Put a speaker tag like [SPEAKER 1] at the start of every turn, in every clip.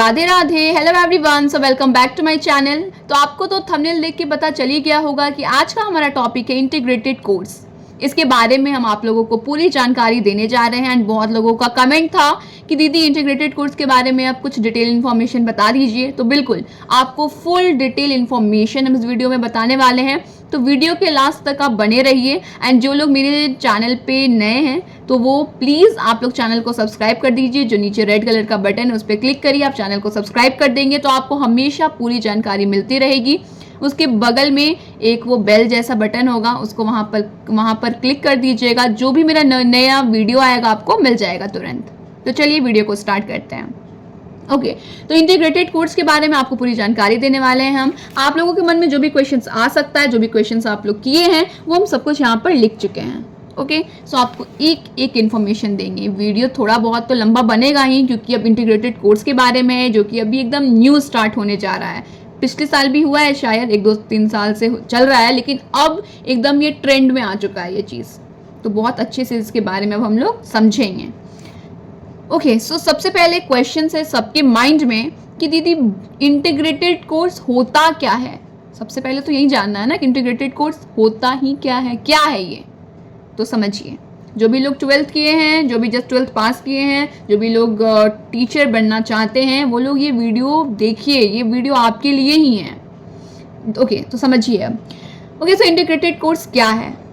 [SPEAKER 1] Radhe Radhe. Hello everyone, so welcome back to my channel. तो आपको तो थंबनेल देख के पता चल ही गया होगा कि आज का हमारा टॉपिक है इंटीग्रेटेड कोर्स। इसके बारे में हम आप लोगों को पूरी जानकारी देने जा रहे हैं। एंड बहुत लोगों का कमेंट था कि दीदी इंटीग्रेटेड कोर्स के बारे में आप कुछ डिटेल इन्फॉर्मेशन बता दीजिए। तो बिल्कुल आपको फुल डिटेल इन्फॉर्मेशन हम इस वीडियो में बताने वाले हैं, तो वीडियो के लास्ट तक आप बने रहिए। एंड जो लोग मेरे चैनल पे नए हैं तो वो प्लीज़ आप लोग चैनल को सब्सक्राइब कर दीजिए। जो नीचे रेड कलर का बटन है उस पर क्लिक करिए, आप चैनल को सब्सक्राइब कर देंगे तो आपको हमेशा पूरी जानकारी मिलती रहेगी। उसके बगल में एक वो बेल जैसा बटन होगा, उसको वहाँ पर क्लिक कर दीजिएगा। जो भी मेरा नया वीडियो आएगा आपको मिल जाएगा तुरंत। तो चलिए वीडियो को स्टार्ट करते हैं। ओके, तो इंटीग्रेटेड कोर्स के बारे में आपको पूरी जानकारी देने वाले हैं हम। आप लोगों के मन में जो भी क्वेश्चंस आ सकता है, जो भी क्वेश्चंस आप लोग किए हैं वो हम सब कुछ यहाँ पर लिख चुके हैं। ओके, सो आपको एक एक इन्फॉर्मेशन देंगे। वीडियो थोड़ा बहुत तो लंबा बनेगा ही, क्योंकि अब इंटीग्रेटेड कोर्स के बारे में है जो कि अभी एकदम न्यू स्टार्ट होने जा रहा है। पिछले साल भी हुआ है, शायद 1-2-3 साल से चल रहा है, लेकिन अब एकदम ये ट्रेंड में आ चुका है ये चीज़। तो बहुत अच्छे से इसके बारे में अब हम लोग समझेंगे। ओके, सो सबसे पहले क्वेश्चन है सबके माइंड में कि दीदी इंटीग्रेटेड कोर्स होता क्या है। सबसे पहले तो यही जानना है ना कि इंटीग्रेटेड कोर्स होता ही क्या है ये। तो समझिए, जो भी लोग 12th किए हैं, जो भी जस्ट 12th पास किए हैं, जो भी लोग टीचर बनना चाहते हैं, वो लोग ये वीडियो देखिए। ये वीडियो आपके लिए ही है। ओके, तो समझिए अब। ओके, सो इंटीग्रेटेड कोर्स क्या है।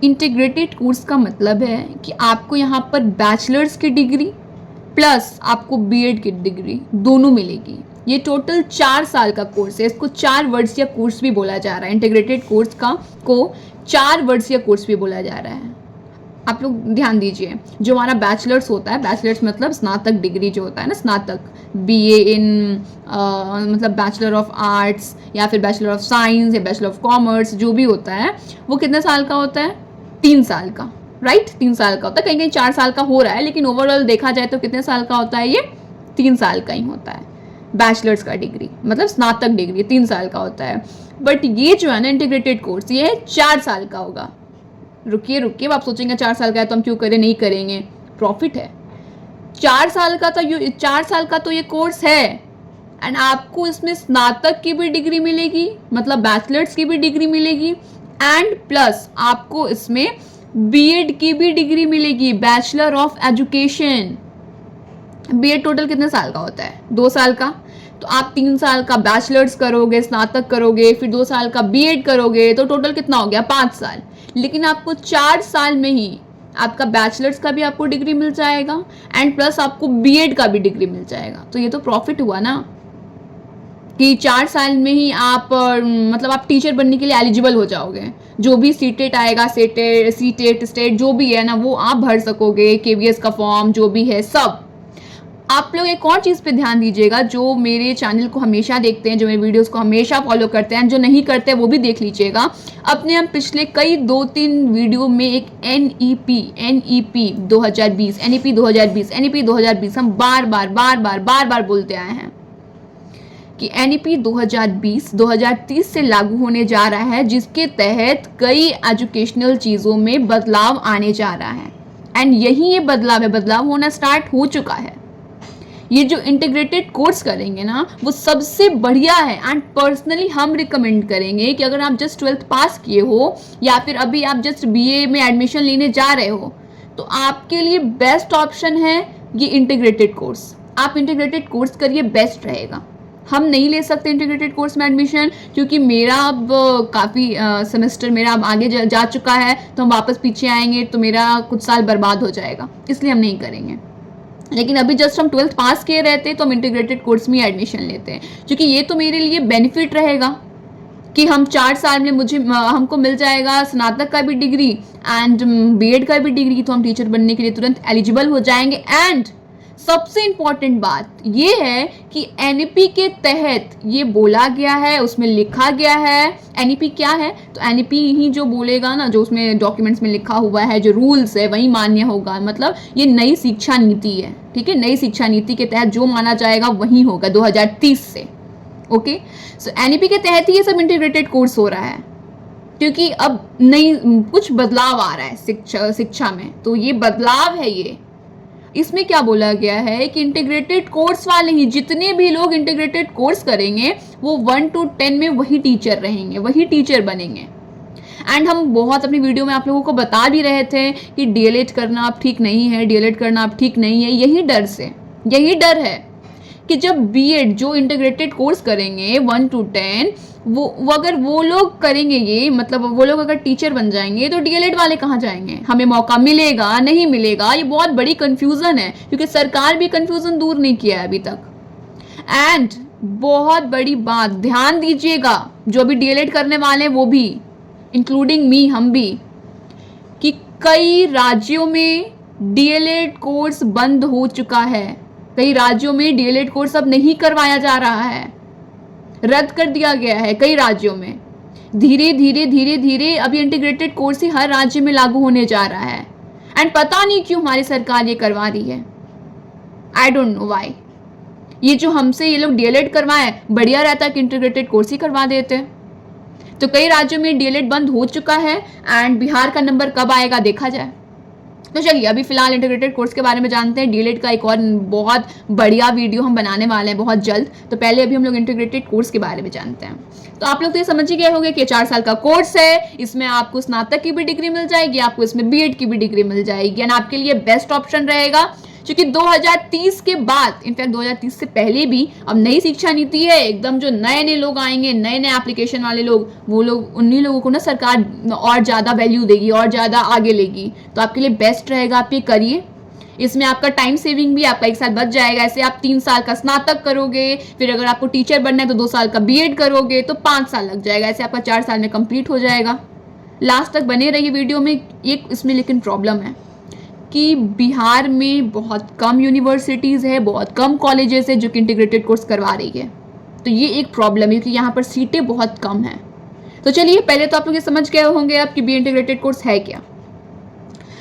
[SPEAKER 1] इंटीग्रेटेड कोर्स का मतलब है कि आपको यहाँ पर बैचलर्स की डिग्री प्लस आपको बीएड की डिग्री दोनों मिलेगी। ये टोटल 4 साल का कोर्स है। इसको 4 वर्षीय कोर्स भी बोला जा रहा है। इंटीग्रेटेड कोर्स को 4 वर्षीय कोर्स भी बोला जा रहा है। आप लोग ध्यान दीजिए, जो हमारा बैचलर्स होता है, बैचलर्स मतलब स्नातक डिग्री जो होता है ना, स्नातक बीए इन मतलब बैचलर ऑफ आर्ट्स या फिर बैचलर ऑफ साइंस या बैचलर ऑफ कॉमर्स, जो भी होता है वो कितने साल का होता है? 3 साल का, राइट? 3 साल का होता है। कहीं कहीं 4 साल का हो रहा है, लेकिन ओवरऑल देखा जाए तो कितने साल का होता है? ये 3 साल का ही होता है। बैचलर्स का डिग्री मतलब स्नातक डिग्री 3 साल का होता है। बट ये जो है ना इंटीग्रेटेड कोर्स, ये 4 साल का होगा। रुकिए, आप सोचेंगे 4 साल का है तो हम क्यों करें? नहीं करेंगे, प्रॉफिट है। 4 साल का तो ये कोर्स है। एंड आपको इसमें स्नातक की भी डिग्री मिलेगी, मतलब बैचलर्स की भी डिग्री मिलेगी, एंड प्लस आपको इसमें बीएड की भी डिग्री मिलेगी, bachelor of education. BEd total कितने साल का होता है? 2 साल का। तो आप 3 साल का बैचलर्स करोगे, स्नातक करोगे, फिर 2 साल का बीएड करोगे, तो टोटल कितना हो गया? 5 साल। लेकिन आपको 4 साल में ही आपका बैचलर्स का भी आपको डिग्री मिल जाएगा एंड प्लस आपको बीएड का भी डिग्री मिल जाएगा। तो ये तो प्रॉफिट हुआ ना, कि 4 साल में ही आप मतलब आप टीचर बनने के लिए एलिजिबल हो जाओगे। जो भी सीटेट आएगा, सीटेट स्टेट जो भी है ना, वो आप भर सकोगे। केवीएस का फॉर्म जो भी है सब। आप लोग एक और चीज़ पे ध्यान दीजिएगा, जो मेरे चैनल को हमेशा देखते हैं, जो मेरे वीडियोस को हमेशा फॉलो करते हैं, जो नहीं करते हैं वो भी देख लीजिएगा। अपने हम पिछले कई 2-3 वीडियो में एक एनईपी 2020 हम बार बार बोलते आए हैं कि एनईपी 2020-2030 से लागू होने जा रहा है, जिसके तहत कई एजुकेशनल चीज़ों में बदलाव आने जा रहा है। एंड यही ये बदलाव होना स्टार्ट हो चुका है। ये जो इंटीग्रेटेड कोर्स करेंगे ना, वो सबसे बढ़िया है। एंड पर्सनली हम रिकमेंड करेंगे कि अगर आप जस्ट 12th पास किए हो या फिर अभी आप जस्ट बीए में एडमिशन लेने जा रहे हो, तो आपके लिए बेस्ट ऑप्शन है ये इंटीग्रेटेड कोर्स। आप इंटीग्रेटेड कोर्स करिए, बेस्ट रहेगा। हम नहीं ले सकते इंटीग्रेटेड कोर्स में एडमिशन, क्योंकि मेरा अब काफ़ी सेमेस्टर मेरा अब आगे जा चुका है, तो हम वापस पीछे आएंगे तो मेरा कुछ साल बर्बाद हो जाएगा, इसलिए हम नहीं करेंगे। लेकिन अभी जस्ट हम 12th पास किए रहते तो हम इंटीग्रेटेड कोर्स में एडमिशन लेते हैं, क्योंकि ये तो मेरे लिए बेनिफिट रहेगा कि हम 4 साल में हमको मिल जाएगा स्नातक का भी डिग्री एंड बीएड का भी डिग्री, तो हम टीचर बनने के लिए तुरंत एलिजिबल हो जाएंगे। एंड सबसे इम्पॉर्टेंट बात ये है कि एनईपी के तहत ये बोला गया है, उसमें लिखा गया है। एनईपी क्या है? तो एनईपी ही जो बोलेगा ना, जो उसमें डॉक्यूमेंट्स में लिखा हुआ है, जो रूल्स है वही मान्य होगा। मतलब ये नई शिक्षा नीति है, ठीक है? नई शिक्षा नीति के तहत जो माना जाएगा वही होगा 2030 से। ओके, सो एनईपी के तहत ही ये सब इंटीग्रेटेड कोर्स हो रहा है, क्योंकि अब नई कुछ बदलाव आ रहा है शिक्षा में। तो ये बदलाव है, इसमें क्या बोला गया है कि इंटीग्रेटेड कोर्स वाले ही, जितने भी लोग इंटीग्रेटेड कोर्स करेंगे वो 1 to 10 में वही टीचर रहेंगे, वही टीचर बनेंगे। एंड हम बहुत अपनी वीडियो में आप लोगों को बता भी रहे थे कि डीएलएड करना अब ठीक नहीं है, डीएलएड करना अब ठीक नहीं है। यही डर है कि जब बीएड जो इंटीग्रेटेड कोर्स करेंगे 1 to 10, वो अगर वो लोग करेंगे ये, मतलब वो लोग अगर टीचर बन जाएंगे तो डीएलएड वाले कहाँ जाएंगे? हमें मौका मिलेगा नहीं मिलेगा, ये बहुत बड़ी कंफ्यूजन है, क्योंकि सरकार भी कंफ्यूजन दूर नहीं किया है अभी तक। एंड बहुत बड़ी बात, ध्यान दीजिएगा, जो भी डीएलएड करने वाले हैं वो भी, इंक्लूडिंग मी, हम भी, कि कई राज्यों में डीएलएड कोर्स बंद हो चुका है। कई राज्यों में डीएलएड कोर्स अब नहीं करवाया जा रहा है, रद्द कर दिया गया है कई राज्यों में। धीरे धीरे अभी इंटीग्रेटेड कोर्स ही हर राज्य में लागू होने जा रहा है। एंड पता नहीं क्यों हमारी सरकार ये करवा रही है, आई डोंट नो व्हाई। ये जो हमसे ये लोग डीएलएड करवाएं, बढ़िया रहता कि इंटीग्रेटेड कोर्स ही करवा देते। तो कई राज्यों में डीएलएड बंद हो चुका है एंड बिहार का नंबर कब आएगा देखा जाए। तो चलिए अभी फिलहाल इंटीग्रेटेड कोर्स के बारे में जानते हैं। डीएलएड का एक और बहुत बढ़िया वीडियो हम बनाने वाले हैं बहुत जल्द। तो पहले अभी हम लोग इंटीग्रेटेड कोर्स के बारे में जानते हैं। तो आप लोग तो ये समझ ही गए होंगे कि 4 साल का कोर्स है, इसमें आपको स्नातक की भी डिग्री मिल जाएगी, आपको इसमें बीएड की भी डिग्री मिल जाएगी। एंड आपके लिए बेस्ट ऑप्शन रहेगा, क्योंकि 2030 के बाद, इनफैक्ट 2030 से पहले भी अब नई शिक्षा नीति है, एकदम जो नए लोग आएंगे, नए एप्लीकेशन वाले लोग, वो लोग, उन्हीं लोगों को ना सरकार और ज़्यादा वैल्यू देगी और ज़्यादा आगे लेगी। तो आपके लिए बेस्ट रहेगा, आप ये करिए। इसमें आपका टाइम सेविंग भी आपका 1 साल बच जाएगा। ऐसे आप 3 साल का स्नातक करोगे, फिर अगर आपको टीचर बनना है तो 2 साल का बीएड करोगे तो 5 साल लग जाएगा। ऐसे आपका 4 साल में कंप्लीट हो जाएगा। लास्ट तक बने रहिए वीडियो में। एक इसमें लेकिन प्रॉब्लम है कि बिहार में बहुत कम यूनिवर्सिटीज़ है, बहुत कम कॉलेजेस है जो कि इंटीग्रेटेड कोर्स करवा रही है। तो ये एक प्रॉब्लम है कि यहाँ पर सीटें बहुत कम हैं। तो चलिए पहले तो आप लोग ये समझ गए होंगे अब कि बी इंटीग्रेटेड कोर्स है क्या।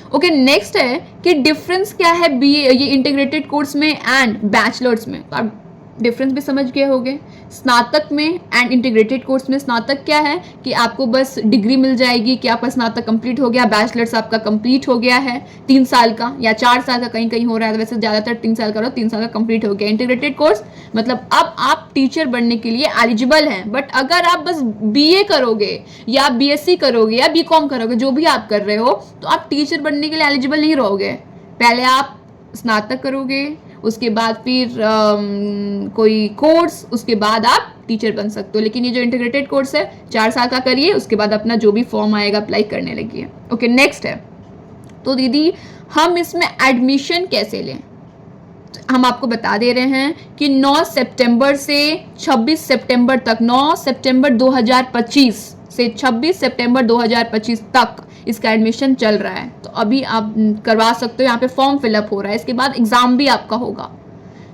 [SPEAKER 1] ओके, नेक्स्ट है कि डिफरेंस क्या है बीए ये इंटीग्रेटेड कोर्स में एंड बैचलर्स में। तो आप डिफरेंस भी समझ गए होंगे। स्नातक में एंड इंटीग्रेटेड कोर्स में स्नातक क्या है कि आपको बस डिग्री मिल जाएगी कि आपका स्नातक कंप्लीट हो गया, बैचलर्स आपका कंप्लीट हो गया है 3 साल का या 4 साल का, कहीं कहीं हो रहा है, तो वैसे ज़्यादातर 3 साल का, 3 साल का कंप्लीट हो गया इंटीग्रेटेड कोर्स। मतलब अब आप टीचर बनने के लिए एलिजिबल हैं। बट अगर आप बस बीए करोगे या बीएससी करोगे या बीकॉम करोगे, जो भी आप कर रहे हो, तो आप टीचर बनने के लिए एलिजिबल नहीं रहोगे। पहले आप स्नातक करोगे, उसके बाद फिर कोई कोर्स, उसके बाद आप टीचर बन सकते हो। लेकिन ये जो इंटीग्रेटेड कोर्स है 4 साल का करिए, उसके बाद अपना जो भी फॉर्म आएगा अप्लाई करने लगिए। ओके, नेक्स्ट है तो दीदी हम इसमें एडमिशन कैसे लें। तो हम आपको बता दे रहे हैं कि 9 सितंबर से 26 सितंबर तक, 9 सितंबर 2025 से 26 सितंबर 2025 तक इसका एडमिशन चल रहा है। तो अभी आप करवा सकते हो। यहाँ पे फॉर्म फिलअप हो रहा है, इसके बाद एग्जाम भी आपका होगा।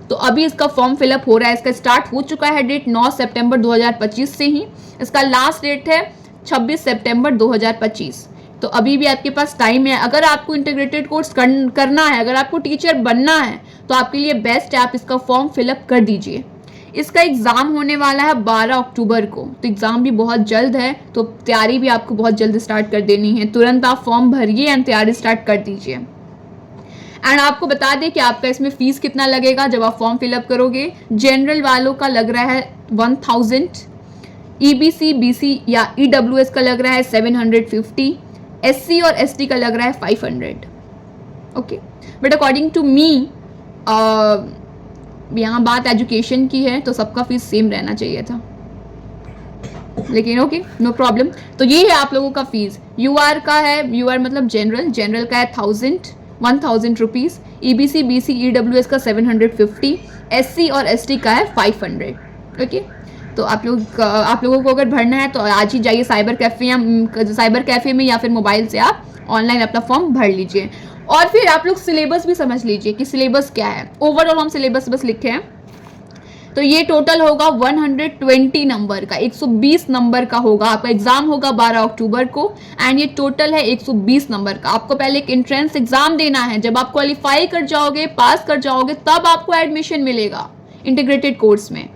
[SPEAKER 1] तो अभी इसका फॉर्म फिलअप हो रहा है, इसका स्टार्ट हो चुका है डेट 9 सितंबर 2025 से ही। इसका लास्ट डेट है 26 सितंबर 2025। तो अभी भी आपके पास टाइम है। अगर आपको इंटीग्रेटेड कोर्स करना है, अगर आपको टीचर बनना है, तो आपके लिए बेस्ट है आप इसका फॉर्म फिलअप कर दीजिए। इसका एग्ज़ाम होने वाला है 12 अक्टूबर को। तो एग्ज़ाम भी बहुत जल्द है, तो तैयारी भी आपको बहुत जल्द स्टार्ट कर देनी है। तुरंत आप फॉर्म भरिए एंड तैयारी स्टार्ट कर दीजिए। एंड आपको बता दें कि आपका इसमें फ़ीस कितना लगेगा जब आप फॉर्म फिलअप करोगे। जनरल वालों का लग रहा है 1000, ईबीसी, बीसी या ईडब्ल्यूएस का लग रहा है 750, एससी और एसटी का लग रहा है 500। Okay, but according to me यहाँ बात एजुकेशन की है, तो सबका फीस सेम रहना चाहिए था, लेकिन ओके, नो प्रॉब्लम। तो ये है आप लोगों का फीस। यूआर का है, यूआर मतलब जनरल का है 1000 रुपीज़, ईबीसी, बीसी, ईडब्ल्यूएस का 750, एससी और एसटी का है 500। ओके, तो आप लोगों को अगर भरना है तो आज ही जाइए साइबर कैफ़े में या फिर मोबाइल से आप ऑनलाइन अपना फॉर्म भर लीजिए। और फिर आप लोग सिलेबस भी समझ लीजिए कि सिलेबस क्या है। ओवरऑल हम सिलेबस बस लिखे हैं। तो ये टोटल होगा 120 नंबर का, 120 नंबर का होगा। आपका एग्जाम होगा 12 अक्टूबर को एंड ये टोटल है 120 नंबर का। आपको पहले एक एंट्रेंस एग्जाम देना है। जब आप क्वालिफाई कर जाओगे, पास कर जाओगे, तब आपको एडमिशन मिलेगा इंटीग्रेटेड कोर्स में।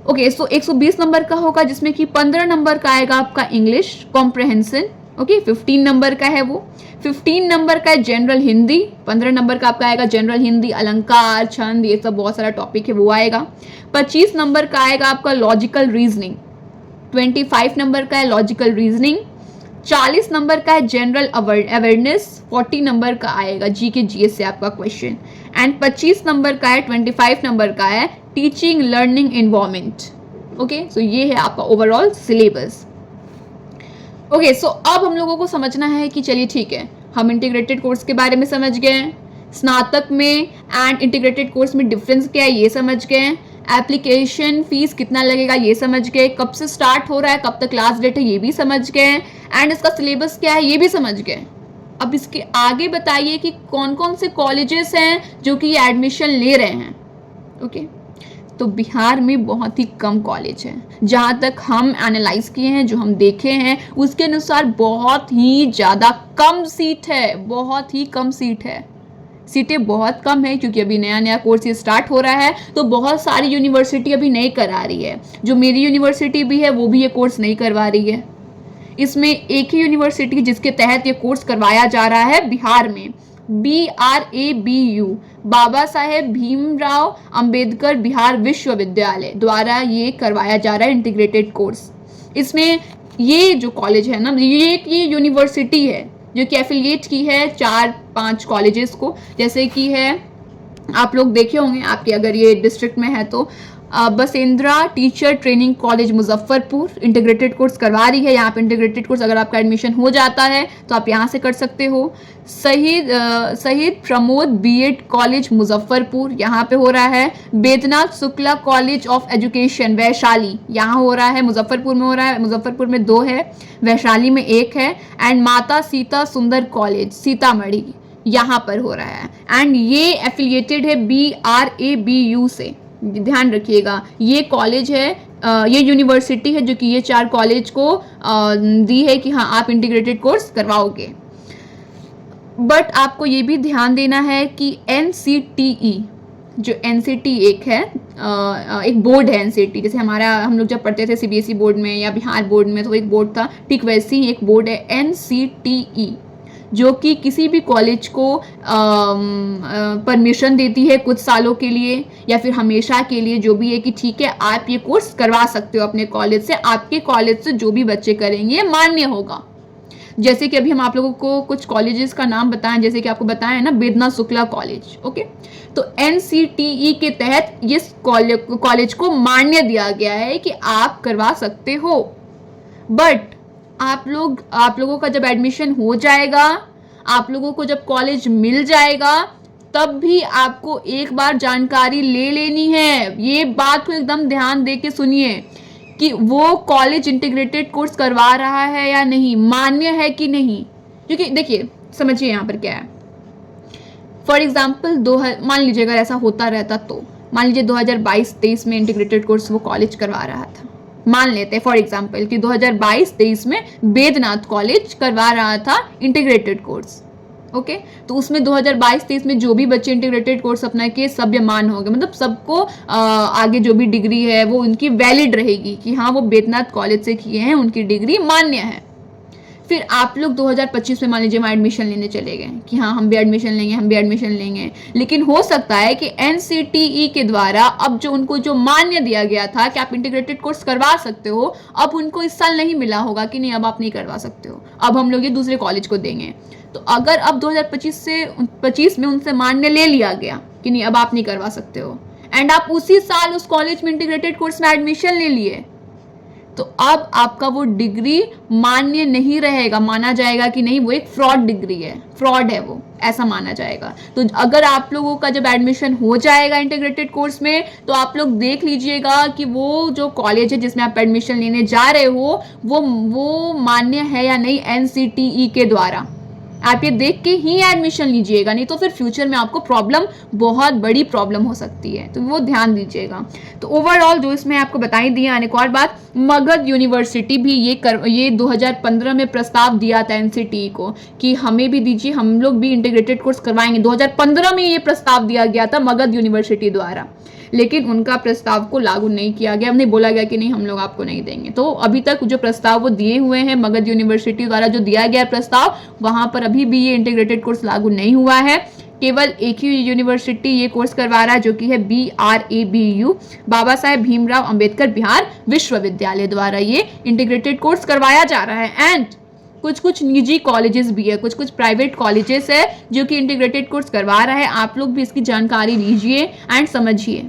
[SPEAKER 1] ओके, सो 120 नंबर का होगा, जिसमें कि 15 नंबर का आएगा आपका इंग्लिश कॉम्प्रहेंशन। ओके 15 नंबर का है वो। 15 नंबर का है जनरल हिंदी, 15 नंबर का आपका आएगा जनरल हिंदी, अलंकार, छंद, ये सब बहुत सारा टॉपिक है वो आएगा। 25 नंबर का आएगा आपका लॉजिकल रीजनिंग, 25 नंबर का है लॉजिकल रीजनिंग। 40 नंबर का है जनरल अवेयरनेस, 40 नंबर का आएगा जीके जीएस से आपका क्वेश्चन। एंड 25 नंबर का है 25 नंबर का है टीचिंग लर्निंग एनवायरनमेंट। ओके, सो ये है आपका ओवरऑल सिलेबस। ओके, सो अब हम लोगों को समझना है कि चलिए ठीक है, हम इंटीग्रेटेड कोर्स के बारे में समझ गए, स्नातक में एंड इंटीग्रेटेड कोर्स में डिफरेंस क्या है ये समझ गए, एप्लीकेशन फीस कितना लगेगा ये समझ गए, कब से स्टार्ट हो रहा है, कब तक लास्ट डेट है ये भी समझ गए, एंड इसका सिलेबस क्या है ये भी समझ गए। अब इसके आगे बताइए कि कौन कौन से कॉलेजेस हैं जो कि ये एडमिशन ले रहे हैं। ओके, तो बिहार में बहुत ही कम कॉलेज है, जहाँ तक हम एनालाइज किए हैं, जो हम देखे हैं उसके अनुसार बहुत ही ज़्यादा कम सीट है, बहुत ही कम सीट है, सीटें बहुत कम है, क्योंकि अभी नया नया कोर्स ये स्टार्ट हो रहा है, तो बहुत सारी यूनिवर्सिटी अभी नहीं करा रही है। जो मेरी यूनिवर्सिटी भी है वो भी ये कोर्स नहीं करवा रही है। इसमें एक ही यूनिवर्सिटी जिसके तहत ये कोर्स करवाया जा रहा है बिहार में, BRABU, बाबा साहेब भीमराव अंबेडकर बिहार विश्वविद्यालय द्वारा ये करवाया जा रहा है इंटीग्रेटेड कोर्स। इसमें ये जो कॉलेज है ना, ये यूनिवर्सिटी है जो कि एफिलिएट की है 4-5 कॉलेजेस को, जैसे कि है आप लोग देखे होंगे, आपके अगर ये डिस्ट्रिक्ट में है तो Basendra teacher training college Muzaffarpur integrated course करवा रही है। यहाँ पे इंटीग्रेटेड कोर्स अगर आपका एडमिशन हो जाता है तो आप यहाँ से कर सकते हो। शहीद प्रमोद बीएड कॉलेज मुजफ्फरपुर यहाँ पे हो रहा है। Baidyanath Shukla college of education Vaishali यहाँ हो रहा है, मुजफ्फरपुर में हो रहा है। मुजफ्फरपुर में 2 है, वैशाली में 1 है। एंड माता सीता सुंदर कॉलेज सीतामढ़ी यहाँ पर हो रहा है। एंड ये एफिलिएटेड है BRABU से, ध्यान रखिएगा। ये कॉलेज है, ये यूनिवर्सिटी है जो कि ये 4 कॉलेज को दी है कि हाँ आप इंटीग्रेटेड कोर्स करवाओगे। बट आपको ये भी ध्यान देना है कि NCTE, जो NCT एक है, एक बोर्ड है NCT, जैसे हम लोग जब पढ़ते थे CBSE बोर्ड में या बिहार बोर्ड में तो एक बोर्ड था, ठीक वैसे ही एक बोर्ड है NCTE, जो कि किसी भी कॉलेज को परमिशन देती है कुछ सालों के लिए या फिर हमेशा के लिए, जो भी है कि ठीक है आप ये कोर्स करवा सकते हो अपने कॉलेज से, आपके कॉलेज से जो भी बच्चे करेंगे मान्य होगा। जैसे कि अभी हम आप लोगों को कुछ कॉलेजेस का नाम बताएं, जैसे कि आपको बताया ना बैद्यनाथ शुक्ला कॉलेज। ओके, तो NCTE के तहत इस कॉलेज को मान्य दिया गया है कि आप करवा सकते हो। बट आप लोगों का जब एडमिशन हो जाएगा, आप लोगों को जब कॉलेज मिल जाएगा, तब भी आपको एक बार जानकारी ले लेनी है। ये बात को एकदम ध्यान दे के सुनिए कि वो कॉलेज इंटीग्रेटेड कोर्स करवा रहा है या नहीं, मान्य है कि नहीं। क्योंकि देखिए समझिए यहाँ पर क्या है। फॉर एग्जाम्पल मान लीजिए अगर ऐसा होता रहता तो मान लीजिए 2022-23 में इंटीग्रेटेड कोर्स वो कॉलेज करवा रहा था, मान लेते हैं फॉर एग्जाम्पल कि 2022-23 में बैद्यनाथ कॉलेज करवा रहा था इंटीग्रेटेड कोर्स। ओके, तो उसमें 2022-23 में जो भी बच्चे इंटीग्रेटेड कोर्स अपना किए सब मान होंगे, मतलब सबको आगे जो भी डिग्री है वो उनकी वैलिड रहेगी कि हाँ वो बैद्यनाथ कॉलेज से किए हैं, उनकी डिग्री मान्य है। फिर आप लोग 2025 में मान लीजिए वहाँ एडमिशन लेने चले गए कि हाँ हम भी एडमिशन लेंगे, लेकिन हो सकता है कि NCTE के द्वारा अब जो उनको जो मान्य दिया गया था कि आप इंटीग्रेटेड कोर्स करवा सकते हो, अब उनको इस साल नहीं मिला होगा कि नहीं अब आप नहीं करवा सकते हो, अब हम लोग ये दूसरे कॉलेज को देंगे। तो अगर अब 2025 में उनसे मान्य ले लिया गया कि नहीं अब आप नहीं करवा सकते हो, एंड आप उसी साल उस कॉलेज में इंटीग्रेटेड कोर्स में एडमिशन ले लिए, तो अब आपका वो डिग्री मान्य नहीं रहेगा, माना जाएगा कि नहीं वो एक फ्रॉड डिग्री है, फ्रॉड है वो, ऐसा माना जाएगा। तो अगर आप लोगों का जब एडमिशन हो जाएगा इंटीग्रेटेड कोर्स में, तो आप लोग देख लीजिएगा कि वो जो कॉलेज है जिसमें आप एडमिशन लेने जा रहे हो वो मान्य है या नहीं NCTE के द्वारा। आप ये देख के ही एडमिशन लीजिएगा, नहीं तो फिर फ्यूचर में आपको प्रॉब्लम, बहुत बड़ी प्रॉब्लम हो सकती है, तो वो ध्यान दीजिएगा। तो ओवरऑल जो इसमें आपको बताई दी। आने एक और बात, मगध यूनिवर्सिटी भी ये 2015 में प्रस्ताव दिया था एनसीटी को कि हमें भी दीजिए, हम लोग भी इंटीग्रेटेड कोर्स करवाएंगे। 2015 में ये प्रस्ताव दिया गया था मगध यूनिवर्सिटी द्वारा, लेकिन उनका प्रस्ताव को लागू नहीं किया गया। हमने बोला गया कि नहीं, हम लोग आपको नहीं देंगे। तो अभी तक जो प्रस्ताव वो दिए हुए हैं मगध यूनिवर्सिटी द्वारा जो दिया गया प्रस्ताव, वहां पर अभी भी ये इंटीग्रेटेड कोर्स लागू नहीं हुआ है। केवल एक ही यूनिवर्सिटी ये कोर्स करवा रहा है, जो कि है BRABU, बाबा साहेब भीमराव अंबेडकर बिहार विश्वविद्यालय द्वारा ये इंटीग्रेटेड कोर्स करवाया जा रहा है। एंड कुछ निजी कॉलेजेस भी है, कुछ प्राइवेट कॉलेजेस है जो कि इंटीग्रेटेड कोर्स करवा रहा है। आप लोग भी इसकी जानकारी लीजिए एंड समझिए।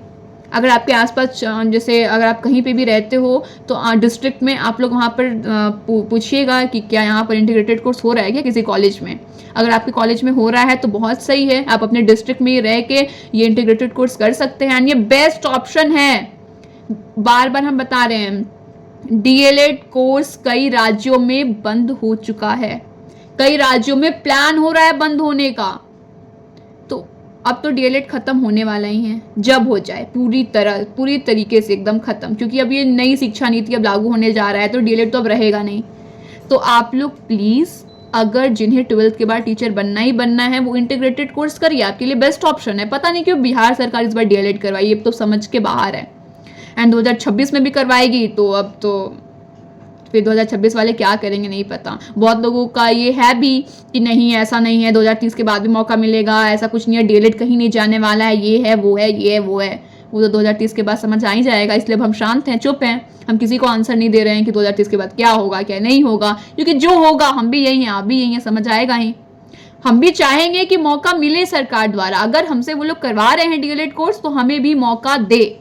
[SPEAKER 1] अगर आपके आसपास, जैसे अगर आप कहीं पे भी रहते हो तो डिस्ट्रिक्ट में आप लोग वहाँ पर पूछिएगा कि क्या यहाँ पर इंटीग्रेटेड कोर्स हो रहा है क्या किसी कॉलेज में। अगर आपके कॉलेज में हो रहा है तो बहुत सही है, आप अपने डिस्ट्रिक्ट में ही रह के ये इंटीग्रेटेड कोर्स कर सकते हैं एंड ये बेस्ट ऑप्शन है। बार बार हम बता रहे हैं, DLED कोर्स कई राज्यों में बंद हो चुका है, कई राज्यों में प्लान हो रहा है बंद होने का। तो अब तो DLED खत्म होने वाला ही है, जब हो जाए पूरी तरीके से एकदम खत्म, क्योंकि अब ये नई शिक्षा नीति अब लागू होने जा रहा है, तो DLED तो अब रहेगा नहीं। तो आप लोग प्लीज, अगर जिन्हें 12th के बाद टीचर बनना ही बनना है, वो इंटीग्रेटेड कोर्स करिए, आपके लिए बेस्ट ऑप्शन है। पता नहीं क्यों बिहार सरकार इस बार DLED करवाई, ये तो समझ के बाहर है। एंड 2026 में भी करवाएगी, तो अब तो फिर 2026 वाले क्या करेंगे नहीं पता। बहुत लोगों का ये है भी कि नहीं, ऐसा नहीं है, 2030 के बाद भी मौका मिलेगा, ऐसा कुछ नहीं है, DLED कहीं नहीं जाने वाला है, ये है वो है, ये है वो है। वो तो 2030 के बाद समझ आ ही जाएगा, इसलिए अब हम शांत हैं, चुप हैं। हम किसी को आंसर नहीं दे रहे हैं कि 2030 के बाद क्या होगा क्या नहीं होगा, क्योंकि जो होगा हम भी यही हैं, आप भी यही हैं, समझ आएगा ही। हम भी चाहेंगे कि मौका मिले सरकार द्वारा, अगर हमसे वो लोग करवा रहे हैं DLED कोर्स तो हमें भी मौका दे।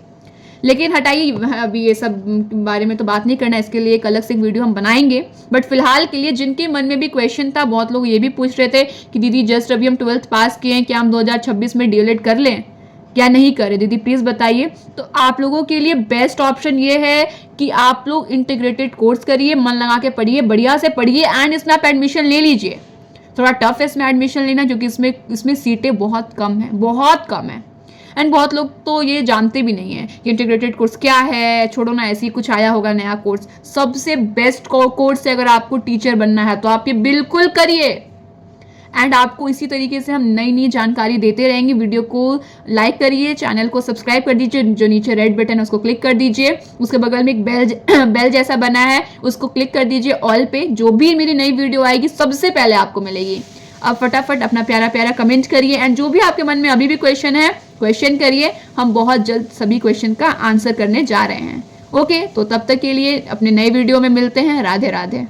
[SPEAKER 1] लेकिन हटाइए, अभी ये सब बारे में तो बात नहीं करना, इसके लिए एक अलग से वीडियो हम बनाएंगे। बट फिलहाल के लिए जिनके मन में भी क्वेश्चन था, बहुत लोग ये भी पूछ रहे थे कि दीदी जस्ट अभी हम 12th पास किए हैं, क्या हम 2026 में DLED कर लें क्या नहीं करें, दीदी प्लीज बताइए। तो आप लोगों के लिए बेस्ट ऑप्शन ये है कि आप लोग इंटीग्रेटेड कोर्स करिए, मन लगा के पढ़िए, बढ़िया से पढ़िए एंड इसमें आप एडमिशन ले लीजिए। थोड़ा टफ है इसमें एडमिशन लेना, क्योंकि इसमें सीटें बहुत कम है। एंड बहुत लोग तो ये जानते भी नहीं है कि इंटीग्रेटेड कोर्स क्या है, छोड़ो ना, ऐसे ही कुछ आया होगा नया कोर्स। सबसे बेस्ट कोर्स है, अगर आपको टीचर बनना है तो आप ये बिल्कुल करिए। एंड आपको इसी तरीके से हम नई जानकारी देते रहेंगे। वीडियो को लाइक करिए, चैनल को सब्सक्राइब कर दीजिए, जो नीचे रेड बटन है उसको क्लिक कर दीजिए, उसके बगल में एक बेल जैसा बना है उसको क्लिक कर दीजिए ऑल पे। जो भी मेरी नई वीडियो आएगी सबसे पहले आपको मिलेगी। अब फटाफट अपना प्यारा कमेंट करिए एंड जो भी आपके मन में अभी भी क्वेश्चन है, क्वेश्चन करिए। हम बहुत जल्द सभी क्वेश्चन का आंसर करने जा रहे हैं। ओके, तो तब तक के लिए अपने नए वीडियो में मिलते हैं। राधे राधे।